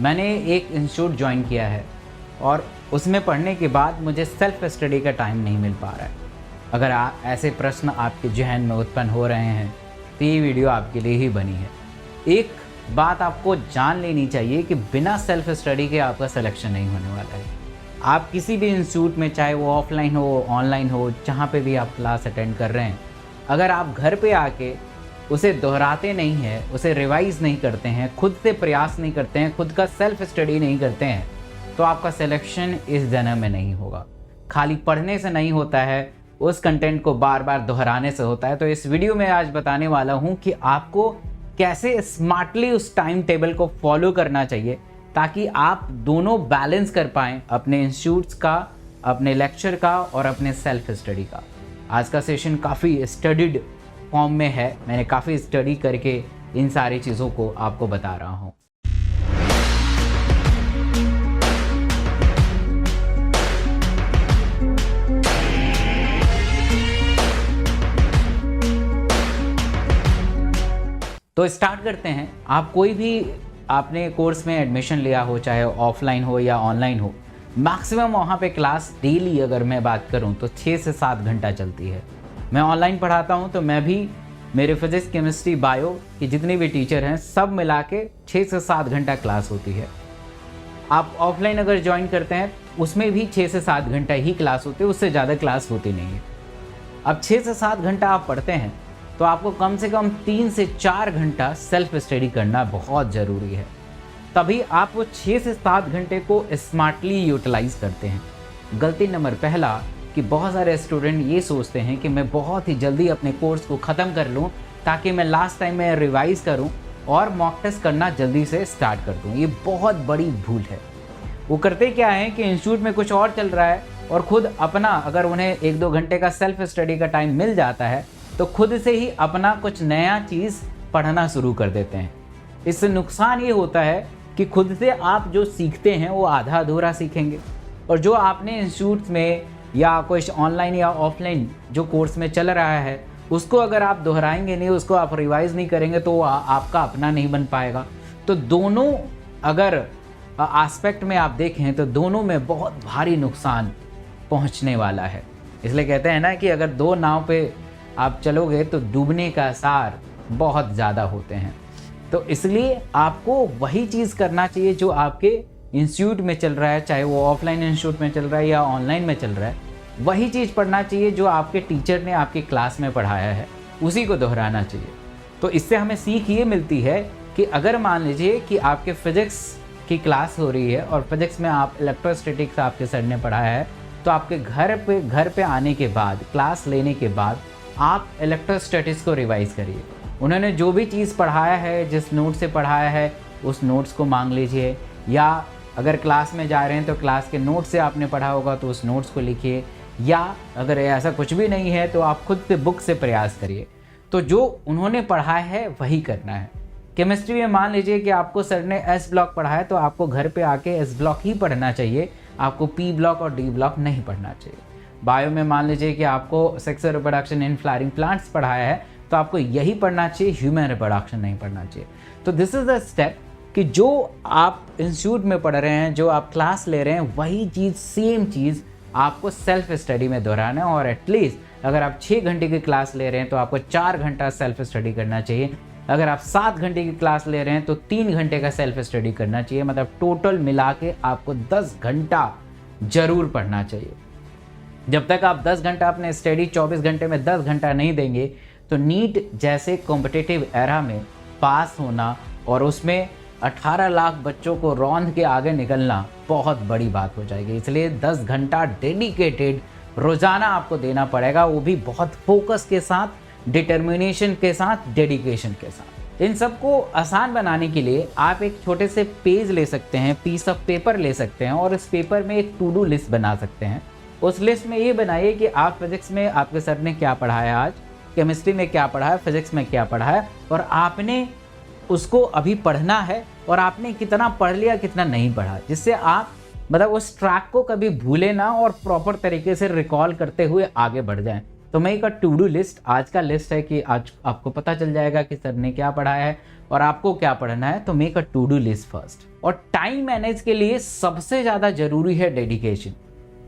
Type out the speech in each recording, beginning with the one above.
मैंने एक institute join किया है और उसमें पढ़ने के बाद मुझे सेल्फ स्टडी का टाइम नहीं मिल पा रहा है। अगर ऐसे प्रश्न आपके जहन में उत्पन्न हो रहे हैं तो ये वीडियो आपके लिए ही बनी है। एक बात आपको जान लेनी चाहिए कि बिना सेल्फ स्टडी के आपका सिलेक्शन नहीं होने वाला है। आप किसी भी इंस्टीट्यूट में, चाहे वो ऑफलाइन हो ऑनलाइन हो, जहाँ पे भी आप क्लास अटेंड कर रहे हैं, अगर आप घर पे आके उसे दोहराते नहीं हैं, उसे रिवाइज़ नहीं करते हैं, खुद से प्रयास नहीं करते हैं, खुद का सेल्फ स्टडी नहीं करते हैं, तो आपका सिलेक्शन इस जन्म में नहीं होगा। खाली पढ़ने से नहीं होता है, उस कंटेंट को बार बार दोहराने से होता है। तो इस वीडियो में आज बताने वाला हूँ कि आपको कैसे स्मार्टली उस टाइम टेबल को फॉलो करना चाहिए ताकि आप दोनों बैलेंस कर पाएँ, अपने इंस्टीट्यूट्स का, अपने लेक्चर का और अपने सेल्फ स्टडी का। आज का सेशन काफ़ी स्टडीड फॉर्म में है, मैंने काफ़ी स्टडी करके इन सारी चीज़ों को आपको बता रहा हूँ। तो स्टार्ट करते हैं। आप कोई भी आपने कोर्स में एडमिशन लिया हो, चाहे ऑफलाइन हो या ऑनलाइन हो, मैक्सिमम वहाँ पे क्लास डेली अगर मैं बात करूँ तो 6 से 7 घंटा चलती है। मैं ऑनलाइन पढ़ाता हूँ तो मैं भी, मेरे फिजिक्स, केमिस्ट्री, बायो की जितने भी टीचर हैं सब मिला के 6 से 7 घंटा क्लास होती है। आप ऑफलाइन अगर ज्वाइन करते हैं उसमें भी 6 से 7 घंटा ही क्लास होती है, उससे ज़्यादा क्लास होती नहीं है। अब 6 से 7 घंटा आप पढ़ते हैं तो आपको कम से कम 3 से 4 घंटा सेल्फ स्टडी करना बहुत ज़रूरी है। तभी आप वो 6 से 7 घंटे को स्मार्टली यूटिलाइज करते हैं। गलती नंबर पहला कि बहुत सारे स्टूडेंट ये सोचते हैं कि मैं बहुत ही जल्दी अपने कोर्स को ख़त्म कर लूँ ताकि मैं लास्ट टाइम में रिवाइज़ करूँ और मॉक टेस्ट करना जल्दी से स्टार्ट कर दूँ। ये बहुत बड़ी भूल है। वो करते क्या है कि इंस्टीट्यूट में कुछ और चल रहा है और खुद अपना, अगर उन्हें 1-2 घंटे का सेल्फ स्टडी का टाइम मिल जाता है तो खुद से ही अपना कुछ नया चीज़ पढ़ना शुरू कर देते हैं। इससे नुकसान ये होता है कि खुद से आप जो सीखते हैं वो आधा अधूरा सीखेंगे, और जो आपने इंस्टीट्यूट में या कोई ऑनलाइन या ऑफलाइन जो कोर्स में चल रहा है उसको अगर आप दोहराएंगे नहीं, उसको आप रिवाइज़ नहीं करेंगे तो वो आपका अपना नहीं बन पाएगा। तो दोनों अगर एस्पेक्ट में आप देखें तो दोनों में बहुत भारी नुकसान पहुंचने वाला है। इसलिए कहते हैं ना कि अगर 2 नाव पे आप चलोगे तो डूबने का आसार बहुत ज़्यादा होते हैं। तो इसलिए आपको वही चीज़ करना चाहिए जो आपके इंस्टीट्यूट में चल रहा है, चाहे वो ऑफलाइन इंस्टीट्यूट में चल रहा है या ऑनलाइन में चल रहा है, वही चीज़ पढ़ना चाहिए जो आपके टीचर ने आपकी क्लास में पढ़ाया है, उसी को दोहराना चाहिए। तो इससे हमें सीख ये मिलती है कि अगर मान लीजिए कि आपके फिज़िक्स की क्लास हो रही है और फिज़िक्स में आप इलेक्ट्रोस्टैटिक्स आपके सर ने पढ़ाया है, तो आपके घर पे आने के बाद, क्लास लेने के बाद आप इलेक्ट्रोस्टैटिक्स को रिवाइज़ करिए। उन्होंने जो भी चीज़ पढ़ाया है, जिस नोट से पढ़ाया है, उस नोट्स को मांग लीजिए, या अगर क्लास में जा रहे हैं तो क्लास के नोट से आपने पढ़ा होगा तो उस नोट्स को लिखिए, या अगर ऐसा कुछ भी नहीं है तो आप खुद से बुक से प्रयास करिए। तो जो उन्होंने पढ़ाया है वही करना है। केमिस्ट्री में मान लीजिए कि आपको सर ने एस ब्लॉक पढ़ाया तो आपको घर पे आके एस ब्लॉक ही पढ़ना चाहिए, आपको पी ब्लॉक और डी ब्लॉक नहीं पढ़ना चाहिए। बायो में मान लीजिए कि आपको sexual reproduction in flowering plants पढ़ाया है तो आपको यही पढ़ना चाहिए, ह्यूमन रिप्रोडक्शन नहीं पढ़ना चाहिए। तो दिस इज़ द स्टेप कि जो आप इंस्टीट्यूट में पढ़ रहे हैं, जो आप क्लास ले रहे हैं, वही चीज़, सेम चीज़ आपको सेल्फ स्टडी में दोहराना है। और एटलीस्ट अगर आप 6 घंटे की क्लास ले रहे हैं तो आपको 4 घंटा सेल्फ स्टडी करना चाहिए। अगर आप 7 घंटे की क्लास ले रहे हैं तो 3 घंटे का सेल्फ स्टडी करना चाहिए। मतलब टोटल मिला के आपको 10 घंटा ज़रूर पढ़ना चाहिए। जब तक आप 10 घंटा अपने स्टडी 24 घंटे में 10 घंटा नहीं देंगे तो नीट जैसे कॉम्पिटिटिव एरा में पास होना और उसमें 18 लाख बच्चों को रौंद के आगे निकलना बहुत बड़ी बात हो जाएगी। इसलिए 10 घंटा डेडिकेटेड रोज़ाना आपको देना पड़ेगा, वो भी बहुत फोकस के साथ, डिटर्मिनेशन के साथ, डेडिकेशन के साथ। इन सबको आसान बनाने के लिए आप एक छोटे से पेज ले सकते हैं, पीस ऑफ पेपर ले सकते हैं और इस पेपर में एक टू डू लिस्ट बना सकते हैं। उस लिस्ट में ये बनाइए कि आप फिजिक्स में आपके सर ने क्या पढ़ाया आज, केमिस्ट्री में क्या पढ़ा है, फिजिक्स में क्या पढ़ा है, और आपने उसको अभी पढ़ना है और आपने कितना पढ़ लिया, कितना नहीं पढ़ा, जिससे आप मतलब उस ट्रैक को कभी भूले ना और प्रॉपर तरीके से रिकॉल करते हुए आगे बढ़ जाएं। तो make a to do list. आज का लिस्ट है कि आज आपको पता चल जाएगा कि सर ने क्या पढ़ाया है और आपको क्या पढ़ना है। तो make a to do list first. और टाइम मैनेज के लिए सबसे ज़्यादा ज़रूरी है डेडिकेशन।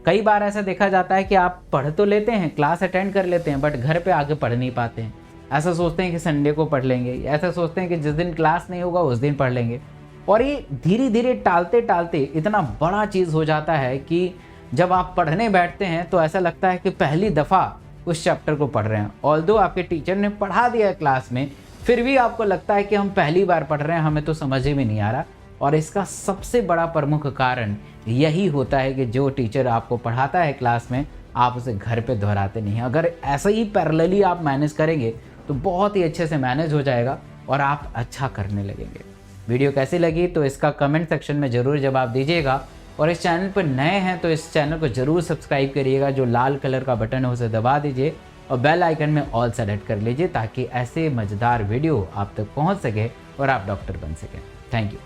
कई बार ऐसा देखा जाता है कि आप पढ़ तो लेते हैं, क्लास अटेंड कर लेते हैं, बट घर पे आके पढ़ नहीं पाते हैं। ऐसा सोचते हैं कि संडे को पढ़ लेंगे, ऐसा सोचते हैं कि जिस दिन क्लास नहीं होगा उस दिन पढ़ लेंगे, और ये धीरे धीरे टालते टालते इतना बड़ा चीज़ हो जाता है कि जब आप पढ़ने बैठते हैं तो ऐसा लगता है कि पहली दफ़ा उस चैप्टर को पढ़ रहे हैं। ऑल्दो आपके टीचर ने पढ़ा दिया है क्लास में, फिर भी आपको लगता है कि हम पहली बार पढ़ रहे हैं, हमें तो समझ ही में नहीं आ रहा। और इसका सबसे बड़ा प्रमुख कारण यही होता है कि जो टीचर आपको पढ़ाता है क्लास में, आप उसे घर पे दोहराते नहीं हैं। अगर ऐसा ही पैरेलली आप मैनेज करेंगे तो बहुत ही अच्छे से मैनेज हो जाएगा और आप अच्छा करने लगेंगे। वीडियो कैसी लगी तो इसका कमेंट सेक्शन में ज़रूर जवाब दीजिएगा। और इस चैनल पर नए हैं तो इस चैनल को ज़रूर सब्सक्राइब करिएगा। जो लाल कलर का बटन है उसे दबा दीजिए और बेल आइकन में ऑल सेलेक्ट कर लीजिए, ताकि ऐसे मज़ेदार वीडियो आप तक पहुंच सके और आप डॉक्टर बन सकें। Thank you.